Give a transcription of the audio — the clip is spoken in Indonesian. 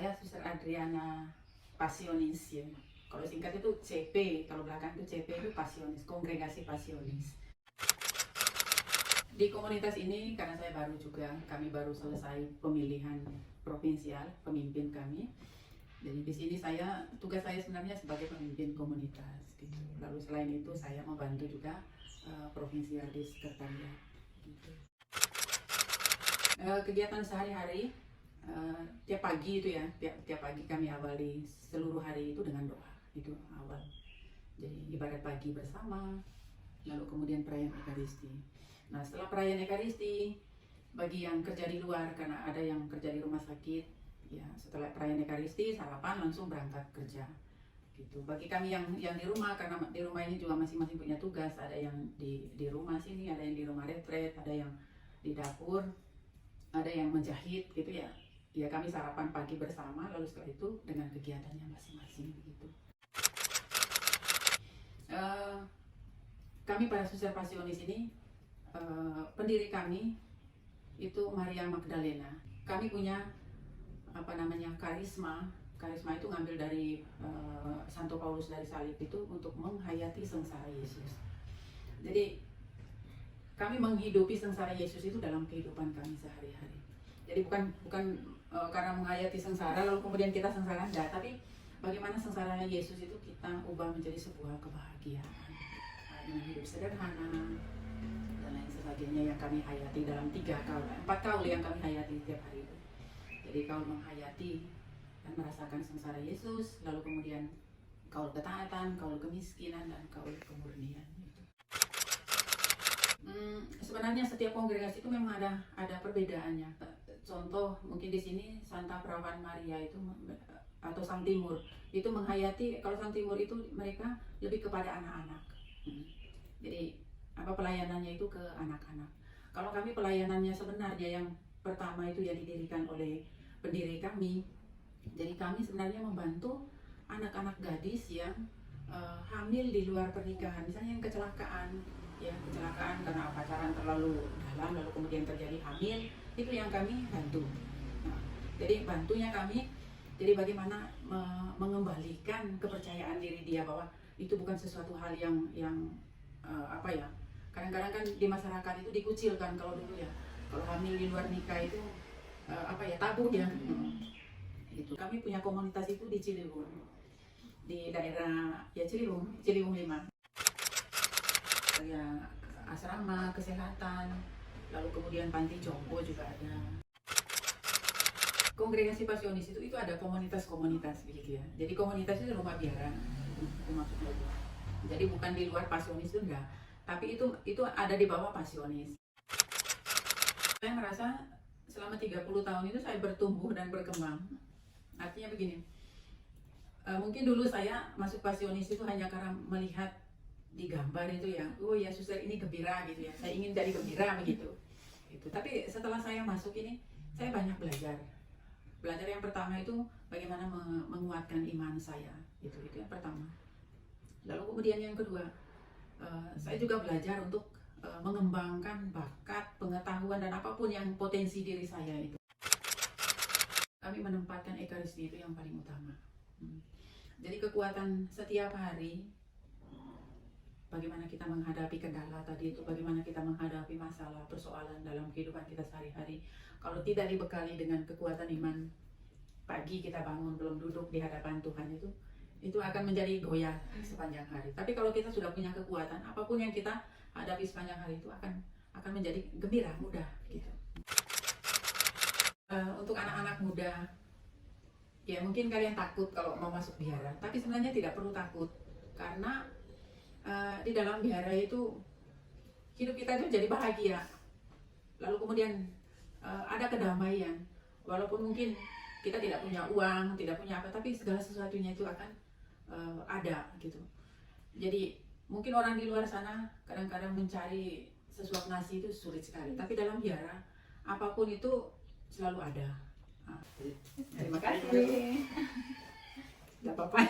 saya Suster Adriana Pasionis ya. Kalau singkat itu CP, kalau belakang itu CP itu Pasionis, Kongregasi Pasionis. Di komunitas ini karena saya baru juga, kami baru selesai pemilihan provinsial pemimpin kami. Jadi di sini tugas saya sebenarnya sebagai pemimpin komunitas gitu. Lalu selain itu saya membantu juga provinsial di sekretariat gitu. Kegiatan sehari-hari tiap pagi itu ya, tiap pagi kami awali seluruh hari itu dengan doa, itu awal. Jadi ibadat pagi bersama, lalu kemudian perayaan Ekaristi. Nah setelah perayaan Ekaristi, bagi yang kerja di luar karena ada yang kerja di rumah sakit, ya setelah perayaan Ekaristi sarapan langsung berangkat kerja. Gitu. Bagi kami yang di rumah, karena di rumah ini juga masing-masing punya tugas, ada yang di rumah sini, ada yang di rumah retret, ada yang di dapur, ada yang menjahit gitu ya. Ya kami sarapan pagi bersama, lalu setelah itu dengan kegiatannya masing-masing gitu. Kami para Suster Pasionis ini, pendiri kami itu Maria Magdalena. Kami punya karisma. Karisma itu ngambil dari Santo Paulus dari Salib itu untuk menghayati sengsara Yesus. Jadi kami menghidupi sengsara Yesus itu dalam kehidupan kami sehari-hari. Jadi bukan karena menghayati sengsara lalu kemudian kita sengsara, enggak, tapi bagaimana sengsara Yesus itu kita ubah menjadi sebuah kebahagiaan dengan hidup sederhana dan lain sebagainya yang kami hayati dalam 4 kaul yang kami hayati setiap hari itu. Jadi kaul menghayati dan merasakan sengsara Yesus, lalu kemudian kaul ketaatan, kaul kemiskinan, dan kaul kemurnian. Sebenarnya setiap kongregasi itu memang ada perbedaannya. Contoh mungkin di sini Santa Perawan Maria itu atau Sang Timur itu menghayati, kalau Sang Timur itu mereka lebih kepada anak-anak. Jadi pelayanannya itu ke anak-anak. Kalau kami pelayanannya sebenarnya yang pertama itu yang didirikan oleh pendiri kami. Jadi kami sebenarnya membantu anak-anak gadis yang hamil di luar pernikahan, misalnya yang kecelakaan karena pacaran terlalu dalam lalu kemudian terjadi hamil, itu yang kami bantu. Nah, jadi bantunya kami, jadi bagaimana mengembalikan kepercayaan diri dia bahwa itu bukan sesuatu hal yang kadang-kadang kan di masyarakat itu dikucilkan kalau dulu ya, kalau hamil di luar nikah itu tabu ya. Itu kami punya komunitas itu di Ciliwung, di daerah ya Ciliwung 5. Ya asrama kesehatan, lalu kemudian panti jompo juga ada. Kongregasi Pasionis itu ada komunitas-komunitas begitu ya. Jadi komunitas itu rumah biara, itu maksudnya. Jadi bukan di luar Pasionis itu enggak, tapi itu ada di bawah Pasionis. Saya merasa selama 30 tahun itu saya bertumbuh dan berkembang. Artinya begini, mungkin dulu saya masuk Pasionis itu hanya karena melihat di gambar itu ya, oh ya suster ini gembira gitu ya, saya ingin jadi gembira begitu. Tapi setelah saya masuk ini, saya banyak belajar. Belajar yang pertama itu bagaimana menguatkan iman saya, itu yang pertama. Lalu kemudian yang kedua, saya juga belajar untuk mengembangkan bakat, pengetahuan dan apapun yang potensi diri saya itu. Kami menempatkan Ekaristi itu yang paling utama. Jadi kekuatan setiap hari, bagaimana kita menghadapi kendala tadi itu, bagaimana kita menghadapi masalah, persoalan dalam kehidupan kita sehari-hari. Kalau tidak dibekali dengan kekuatan iman, pagi kita bangun belum duduk di hadapan Tuhan itu akan menjadi goyah sepanjang hari. Tapi kalau kita sudah punya kekuatan, apapun yang kita hadapi sepanjang hari itu akan menjadi gembira, mudah gitu. Untuk anak-anak muda, ya mungkin kalian takut kalau mau masuk biara, tapi sebenarnya tidak perlu takut, karena di dalam biara itu hidup kita itu jadi bahagia, lalu kemudian ada kedamaian, walaupun mungkin kita tidak punya uang, tidak punya apa, tapi segala sesuatunya itu akan ada gitu. Jadi mungkin orang di luar sana kadang-kadang mencari sesuap nasi itu sulit sekali, tapi dalam biara apapun itu selalu ada. Terima kasih. Tidak apa-apa.